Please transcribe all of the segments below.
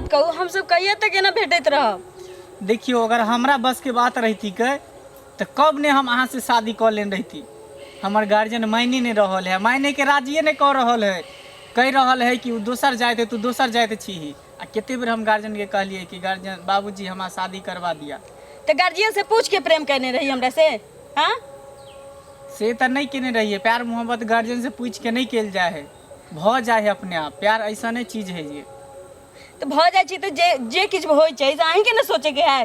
बात कहूँ, हम सब कहिए तक ना भेटत रह। देखियो अगर हमरा बस के बात रहती के तो कब ने हम अहाँ से शादी कर लेन रहती। हमार गार्जियन मायने नहीं रहल है, मायने के राजिए नहीं कर रहल है, कह रहल है कि दोसर जाए तू दोसर जाए छी। आ केते बेर हम गार्जियन के कहलिए कि गार्जियन बाबूजी हमारा शादी करवा दिया। तो गार्जियन से पूछ के प्रेम करने रही हमरा से? हाँ से तो नहीं केने रहिए, प्यार मोहब्बत गार्जियन से पूछ के नहीं कल जाए है, भ जाए है अपने आप। प्यार ऐसा नहीं चीज है ये। तो भ जाए छी तो जे किछ होय छै से अहीं के ना सोचे के है।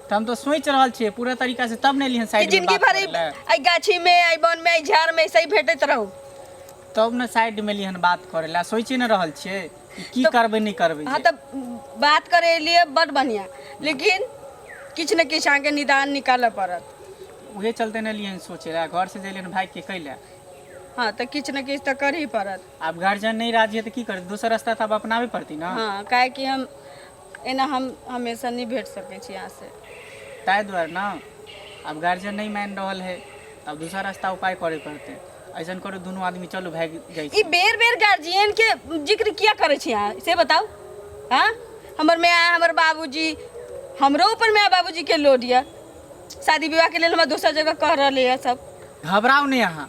तो हम तो सोच रहल छिए पूरा तरीका से, तब नहीं लिहन साइड में जिंदगी भर आई गाछी में आई वन में आई झाड़ में सही भेटत रहू, तब न साइड में लिहन बात करेला। सोचे न रहल छिए की करबे नहीं करबे। हाँ तो बात करे लिए बड़ बढ़िया, लेकिन किछ न किछ आगे निदान निकाल पड़त। उहे चलते न लिहन सोचेला, घर से जलियन भाई के कैला। हाँ तो किछ न किछ तो कर ही पड़त। अब गार्जियन नहीं राजी है तो की करे, दूसरा रास्ता तो अब अपनावे पड़ती ना। हाँ काहे कि हम एना हम हमेशा नहीं भेट सके छी यहाँ से, ताहि द्वारे ना अब गार्जियन नहीं मान रहल है, अब दूसरा रास्ता उपाय करे पड़ते। ऐसा करो दोनों आदमी चलो भाग जाए। ई बेर बेर गार्जियन के जिक्र किया करे छी यहाँ से बताओ? हाँ हमर माँ हमर बाबूजी, हमरो ऊपर माँ बाबूजी के लोड है, शादी विवाह के लिए हम दूसरा जगह कह रहे हैं सब। घबराओ नहीं अहाँ,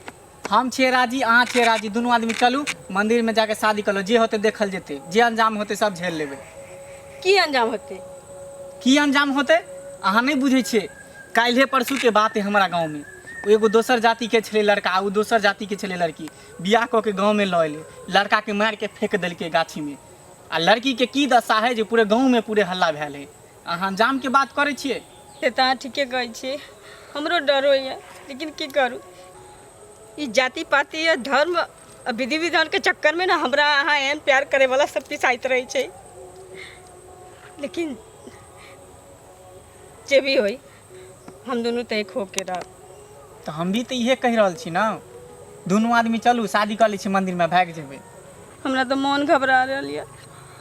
हम छे राजी अहाँ छे राजी, दोनों आदमी चलू मंदिर में जाके शादी कर लो। जे होते देखल जेते, जे अंजाम होते सब झेल लेबे। की अंजाम होते? की अंजाम होते अहाँ नहीं बुझे छे। काल्हे परसू के बात है हमारा गाँव में, एगो दोसर जाति के छे लड़का, वो दोसर जाति के छे लड़की, बियाह कऽ के गाँव में लऽ एले, लड़का के मार के फेंक देलकै गाछी में। आ लड़की के की दशा है जे पूरे गाँव में पूरे हल्ला भेल है। अहाँ अंजाम के बात करे छिए। से तो ठीके कहै छी, हमरो डर होइए, लेकिन की करूँ। ई जाति पाति या धर्म विधि विधान के चक्कर में ना हमरा अहाँ एहन प्यार करे वाला सब पिसाइत रहे छै। लेकिन जे भी होई हम दोनों तो एक होके रह। तो हम भी तो इहे कह रहल छी ना, दोनों आदमी चलू शादी कर लै छी, मंदिर में भाग जेबै। हमरा तो मन घबरा रहल है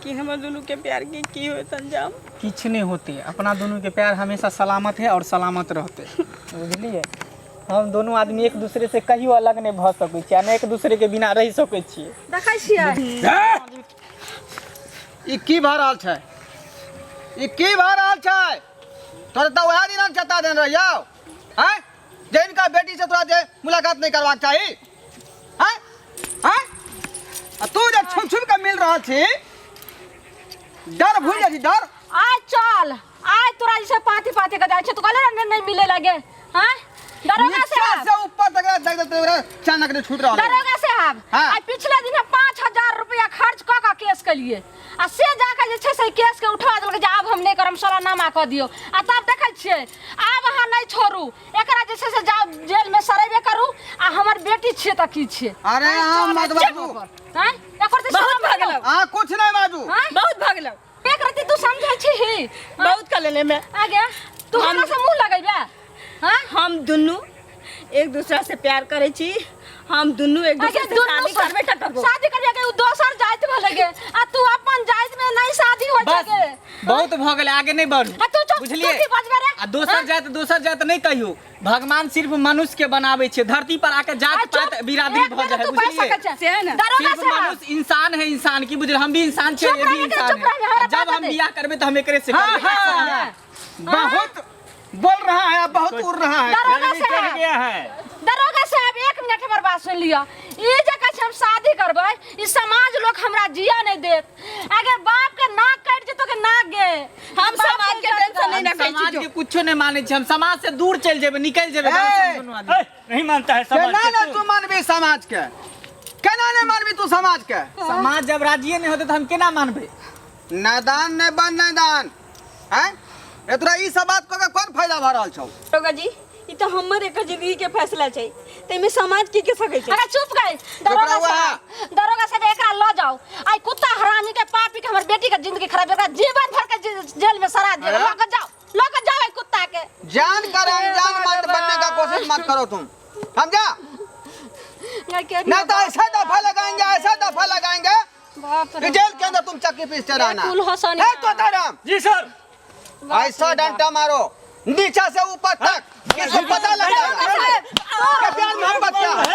कि हमर दोनों के प्यार के की होत अंजाम। किछ नहीं होते, अपना दोनों के प्यार हमेशा सलामत है और सलामत रहते। बुझलिए, हम दोनों आदमी एक दूसरे से कहियो अलग नहीं भ सकै छी, ना एक दूसरे के बिना रह सकै छिए। देखै छियै ई की भऽ रहल छै, ई की भऽ रहल छै? तोरे तो वएह दिन चता देन रहियो हैं जे इनका बेटी से तोरा जे मुलाकात नहीं करवाक चाही हैं हैं। आ तू जे छुप छुप के मिल रहल छी, डर भूल जा, डर। आज चल, आज तोरा जैसे पाती पाती के जाय छै, तू कहले नहीं मिले लगे। हां दरोगा से ऊपर तक देख तेरे चानक ने छूट रहल। दरोगा साहब आज पिछले दिन 5000 रुपया खर्च क के केस के लिए आ से जाके जे छै से केस के उठा देलक जे आब हम नहीं करम, सलानामा क दियो। आ तब देखै छियै आब अहाँ नहीं छोड़ू एकरा, जे छै से जाओ जेल में सरेबे करू। आ हमर बेटी छियै त की छियै? अरे हम मत बाबू हैं एकर से बहुत भागल, हां कुछ नहीं बाबू, बहुत भागल। एक रति तू समझै छी बहुत कर लेले में आगे तू हमरा से मुंह लगैबे। हां हम दुनू एक दूसरा से प्यार करे छी, हम दुनू एक दूसरे से शादी करबे त करबो। शादी करबे के दोसर जात में लगे आ तू अपन जात में नहीं शादी हो बस सके। बहुत भ गेलै, आगे नहीं बढ़ू। आ तू चुप, बुझलिए? तू की बजबे रे? आ दोसर जात नहीं कहियो, भगवान सिर्फ मनुष्य के बनावे छे, धरती पर आके जात पात बिरादरी भ जाए। बुझलिए, से है ना, दरोगा सिर्फ साहब मनुष्य इंसान है, इंसान की बुझल, हम भी इंसान छे, ये भी इंसान चुप रहिए, है। हमरा जब बात हम दे। बियाह करबे तो हम एकरे से करबे। बहुत बोल रहा है, बहुत उड़ रहा है। दरोगा साहब, दरोगा साहब एक मिनट हमर बात सुन लियो। ई जे कछ हम शादी करबै, ई समाज लोग हमरा जिया नहीं देत। अगर बाप के नाक काट जेतो के नाक गे, हम समाज के टेंशन नहीं रखै समाज छी। के कुछो नहीं माने छे, हम समाज से दूर चल जेबे, निकल जेबे। नहीं मानता है समाज केना के ने तू मानबी समाज के, केना ने मानबी तू समाज के? समाज जब राजिए नहीं होते तो हम केना मानबे? नादान ने बन नादान हैं। ए तोरा ई सब बात क के कोन फायदा भ रहल छौ? दरोगा जी ई तो हमर एक जिंदगी के फैसला छै, तेमे समाज की के सकै छै? अरे चुप गए दरोगा साहब एकरा लो जाओ। आई कुत्ता हरामी के पापी के हमर बेटी के जिंदगी खराब, एकरा जीवन भर के जेल में सरा दे। लो के जाओ कुत्ता के। जान कर अनजान मत बनने का कोशिश मत करो तुम, समझा? नहीं तो ऐसा दफा लगाएंगे, ऐसा दफा लगाएंगे कि जेल के अंदर तुम चक्की पीसते रहना। है तो धर्म जी सर, ऐसा डंडा मारो नीचे से ऊपर तक, किसको पता लग जाएगा कि प्यार मोहब्बत क्या है।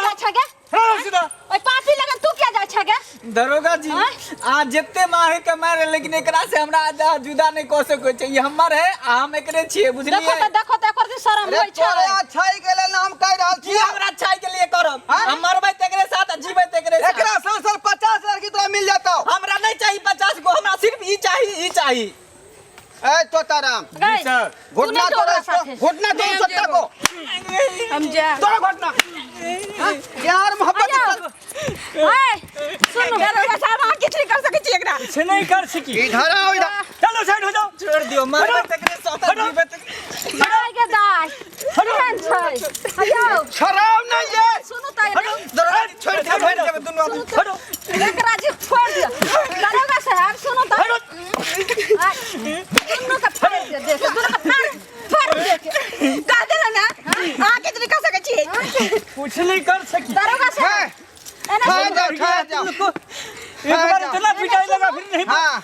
अच्छा गया सीधा पापी लगा आ जितने माहे के मारे लेकिन एकरा से हमरा आजा जुदा नहीं कर सकै छै। ई हमर है आ हम एकरे छियै, बुझलियै? देखो तो एकर शर्म अरे होय छै। तोरे अच्छाई के लेल नाम कह रहल की छी। हमरा अच्छाई के लिए करब? हाँ? हम मरबै तेकरे साथ आ जीबै तेकरे साथ। एकरा संग 50 लड़की तोरा मिल जातो। हमरा नहीं चाहिए 50 गो, हमरा सिर्फ ई चाहिए। ए तोताराम गई, सर। घुटना तूने तोड़ा तोड़ा इसको, साथे। घुटना तोड़ नहीं, सकता देखो। को हम जा तोड़ा घुटना। हाँ? यार मोहब्बत सुनो दरोगा साहब अहाँ किछ नहीं कर सकै छी एकरा। से नहीं कर सकी। इधर आओ इधर। चलो साइड हो जाओ। छोड़ दियो, मरबै तेकरे साथ आ जीबै तेकरे। दाई के दाई केहन छै? आयो शराब नहीं है। सुनो त एने दरोगा जी छोड़ दे, भाग जाबे दुनू आदमी। हटो एकरा जी छोड़ दियो। दरोगा साहब सुनो त हटो। दुनू के फाड़ दियो, देख दुनू के फाड़ दियो के। का देला ना अहाँ किछ नहीं कर सकै छी। कुछ नहीं कर सकी। दरोगा है। साहब एने खा सुनो। जाओ खा जाओ। एक बार इतना पिटाई लगा फिर नहीं। हाँ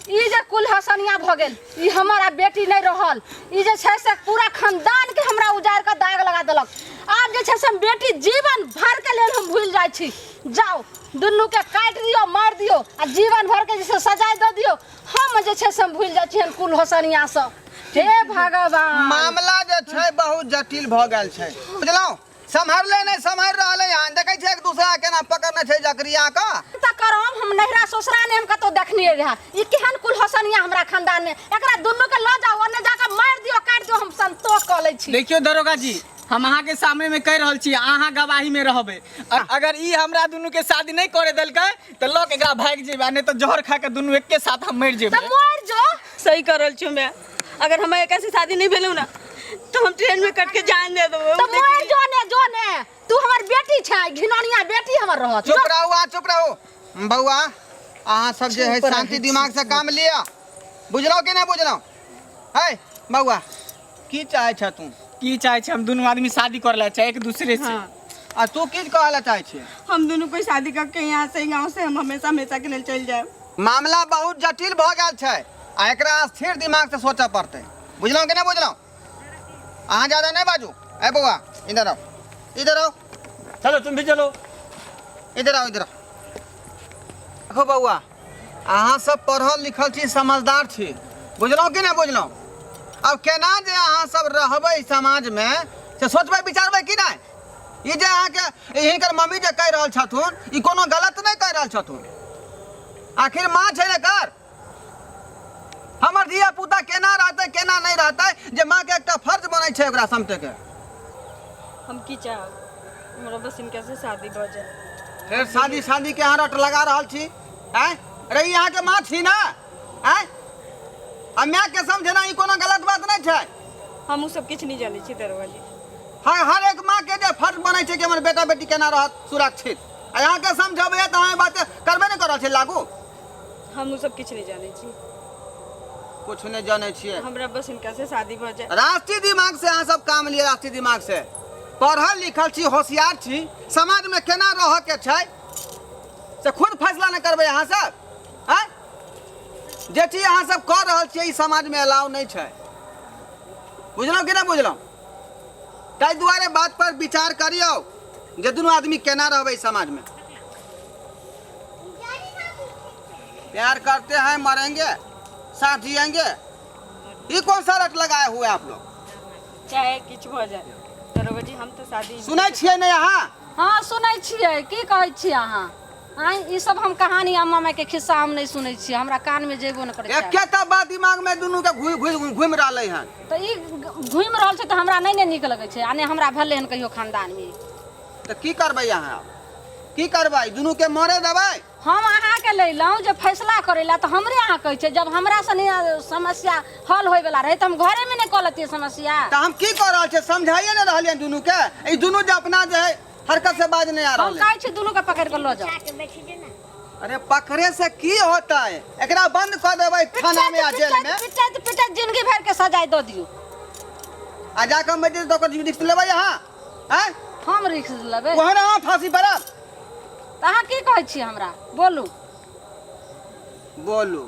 ई जे कुल हसनिया भ गेल, ई हमारा बेटी नहीं रहल। ई जे छै से पूरा खानदान के हमरा उजाड़ के दाग लगा देलक। आब जे छै से हम बेटी जीवन भर के लेल हम भूल जाय छी। जाओ दुनू के काट दियो, मार दियो आ जीवन भर के जैसे सजा दे दियो। हम जे छै से हम भूल जाय छी कुल हसनिया सब। हे भगवान, मामला जे छै बहुत जटिल भ गेल छै, बुझलौ? संभाल नहीं संभाल रहले यहाँ देखे छै एक दूसरा केना पकड़ने छै जकरिया का। त करम हम नहिरा ससुरा ने हम कतो देखनिए रहा। ई केहन कुल हसनिया हमरा खानदान में। एकरा दुनू के ल जाओ ओने जाके मार दियो, काट दियो, हम संतोष क लै छी। देखियो दरोगा जी, हम अहाँ के सामने में कह रहल छी, अहाँ गवाही में रहबे। अगर ई हमरा दुनू के शादी नहीं करे देलकै त लोग एकरा भाग जेबे, नहीं तो जहर खा के दुनू एके साथ हम मर जेबे। त मर जो। सही कर रहल छी मैं। अगर हमारे एक ऐसी शादी नहीं भेलू ना तो हम ट्रेन में कट के जान दे देबो। त मर जो ने। तू हमर बेटी छै, घिनौनिया बेटी हमर रहत। चुप रहो चुप रहो बउआ। अहाँ सब जे है शांति दिमाग से काम लिया, बुझलो कि नहीं बुझलो? है बउआ की चाहे छ तू? की चाहे छै? हम दुनू आदमी शादी कर ले छै एक दूसरे से। हाँ। आ तू की कहला चाहे छी? हम दोनों कोई शादी करके यहाँ से गांव से हम हमेशा हमेशा के लिए चल जाए। मामला बहुत जटिल भ गेल छै आ एकरा स्थिर दिमाग से सोचे पड़ते, बुझलो कि नहीं बुझलो? अहाँ ज्यादा नहीं बाजू। ए बउआ इधर आओ, इधर आओ, चलो तुम भी चलो। इधर आओ, इधर आओ। देखो बउआ, अहाँ सब पढ़ल लिखल छी, समझदार छी, बुझलो कि नहीं बुझलो? अब केना जे अहाँ सब रहबै समाज में से सोचबै विचारबै कि नहीं? ई जे अहाँ के हिनकर मम्मी जे कह रहल छथुन ई कोनो गलत नहीं कह रहल छथुन। आखिर माँ छै कर हमर धिया पुता केना रहते केना नहीं रहते, जे माँ के एकटा फर्ज बनै छै ओकरा समझे के। हम की चाहब हमरा बस इनका से शादी हो जाए। फिर शादी शादी के यहाँ रट लगा रहल छी। हैं अरे ई यहाँ के माँ छी ना? हैं आ माँ के समझना ई कोनो गलत बात नहीं छै। हम उ सब किछ नहीं जाने छी दरोगा जी। हर एक माँ के जे फर्ज बनै छै कि हमर बेटा बेटी केना रहत सुरक्षित, आ यहाँ के समझबै त अहाँ बात करबे नहीं कर रहल छी लागू। हम उ सब किछ नहीं जाने छी। कुछ नहीं जाने छियै। हमरा बस इनका से शादी हो जाए। राष्ट्रीय दिमाग से अहाँ सब काम लिए, राष्ट्रीय दिमाग से पढ़ल लिखल छी, होशियार छी, समाज में केना रह के छै से खुद फैसला नहीं करबै अहाँ सब? हैं जे चीज अहाँ सब कर रहल छियै ई समाज में अलाउ नहीं छै, बुझलौ कि नहीं बुझलौ? ताहि दुआरे बात पर विचार करियो जे दुनू आदमी केना रहबै समाज में। प्यार करते हैं मरेंगे साथ जिएंगे, ये कौन सा रट लगाए हुए आप लोग? चाहे किछ हो जाए दरोगा जी, हम तो शादी सुनै छियै नहीं अहाँ? हाँ सुनै छियै। की कहै छी अहाँ? आइ ई सब हम कहानी अम्मा माय के खिस्सा हम नहीं सुनै छियै, हमरा कान में जेबो न करे छै। एकेटा बात दिमाग में दुनू के घुमि रहलै हन। तो ई घुमि रहल छै तो हमरा नहीं ने नीक लगे छै, आ ने हमरा भेले हन कहियो खानदान में। तो की करबै अहाँ? की करबै? दुनू के मरे देबै? हम अहाँ के लैलहुँ जे फैसला करे ला तो हमरे अहाँ कहै छै। जब हमरा से समस्या हल होय वाला रहे तो हम घरे में नहीं कह लेतियै समस्या। तो हम की कर रहल छै? समझाइए न रहलियै दुनू के। ई दुनू जे अपना जे है हरकत से बाज नहीं आ हम रहल कहै छी दुनू के पकड़ के लो जाओ। अरे पकड़े से की होता है? एकरा बंद कर देबै थाना में आ जेल में, पिटैत जिंदगी भर के सजाए दो दियो। आ जाकर मजिस्ट्रेट डॉक्टर रिस्क लेबै अहाँ? हैं हम रिस्क लेबै? वहाँ ना फांसी पड़ब। तो अहाँ की कहै छी हमरा? बोलू बोलू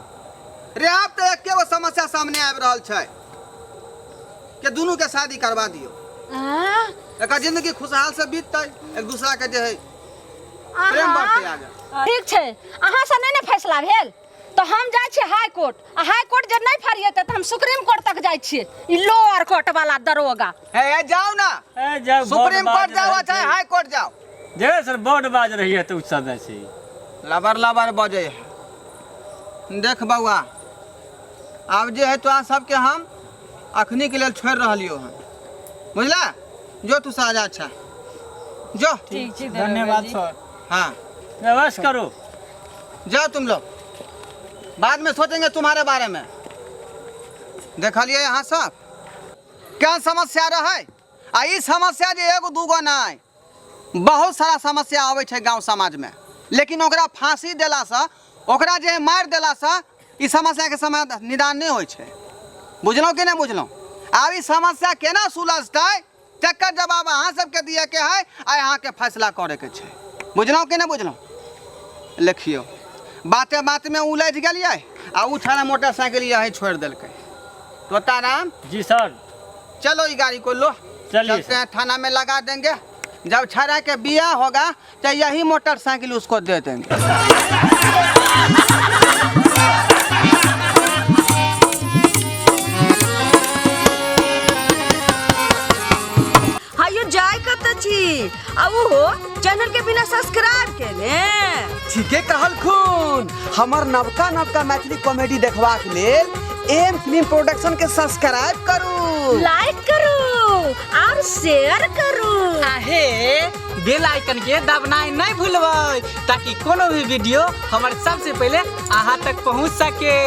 रे। आप तो एके गो समस्या सामने आबि रहल छै कि दुनू के शादी करवा दियो, आँ? एकर जिंदगी खुशहाल से बीततै, एक दूसरा के जे है प्रेम बढ़ते आगे। ठीक छै अहाँ से नहीं ने फैसला भेल तो हम जाय छी हाई कोर्ट आ हाई कोर्ट जे नहीं फरिएते तो हम सुप्रीम कोर्ट तक जाय छी ई लोअर कोर्ट वाला दरोगा है जाओ ना ए जाओ सुप्रीम कोर्ट जाओ चाहे हाई कोर्ट जाओ जे सर बोर्ड बाज रही है तो उस समय से लबर लबर बजे देख बउआ अब जे है तो सबके हम अखनी के लिए छोड़ रहियो हन बुझला जो तू साजा अच्छा जो ठीक छै धन्यवाद सर। हाँ व्यवस्था करो। जाओ तुम लोग बाद में सोचेंगे तुम्हारे बारे में। देखलिए यहाँ सब क्या समस्या रहे आ ई समस्या जे एगो दूगो नहीं बहुत सारा समस्या आवे छै गांव समाज में लेकिन ओकरा फांसी देला से ओकरा जे मार देला से ई समस्या के निदान नहीं होय छै बुझलौ कि नहीं बुझलौ। आब ई समस्या केना सुलझतै तकर जवाब अहाँ सबके दिए के है आ अहाँ के फैसला करे के छै बुझलौ कि नहीं बुझलौ। लिखियो बाते बात में उलझ गेलिए आ उ थाना मोटरसाइकिल यही छोड़ देलकै तोताराम जी सर चलो ये गाड़ी को लो चलिए चलते हैं थाना में लगा देंगे जब छाड़ा के बियाह होगा तो यही मोटरसाइकिल उसको दे देंगे। हायो जाय कत छी अब हो चैनल के बिना सब्सक्राइब केने ठीके कहल खून हमर नवका नवका मैथिली कॉमेडी देखबाक लेल एम फिल्म प्रोडक्शन के सब्सक्राइब करू लाइक करू और शेयर करू आहे बेल आइकन के दबनाई नहीं भूलबै ताकि कोनो भी वीडियो हमारे सबसे पहले अहाँ तक पहुंच सके।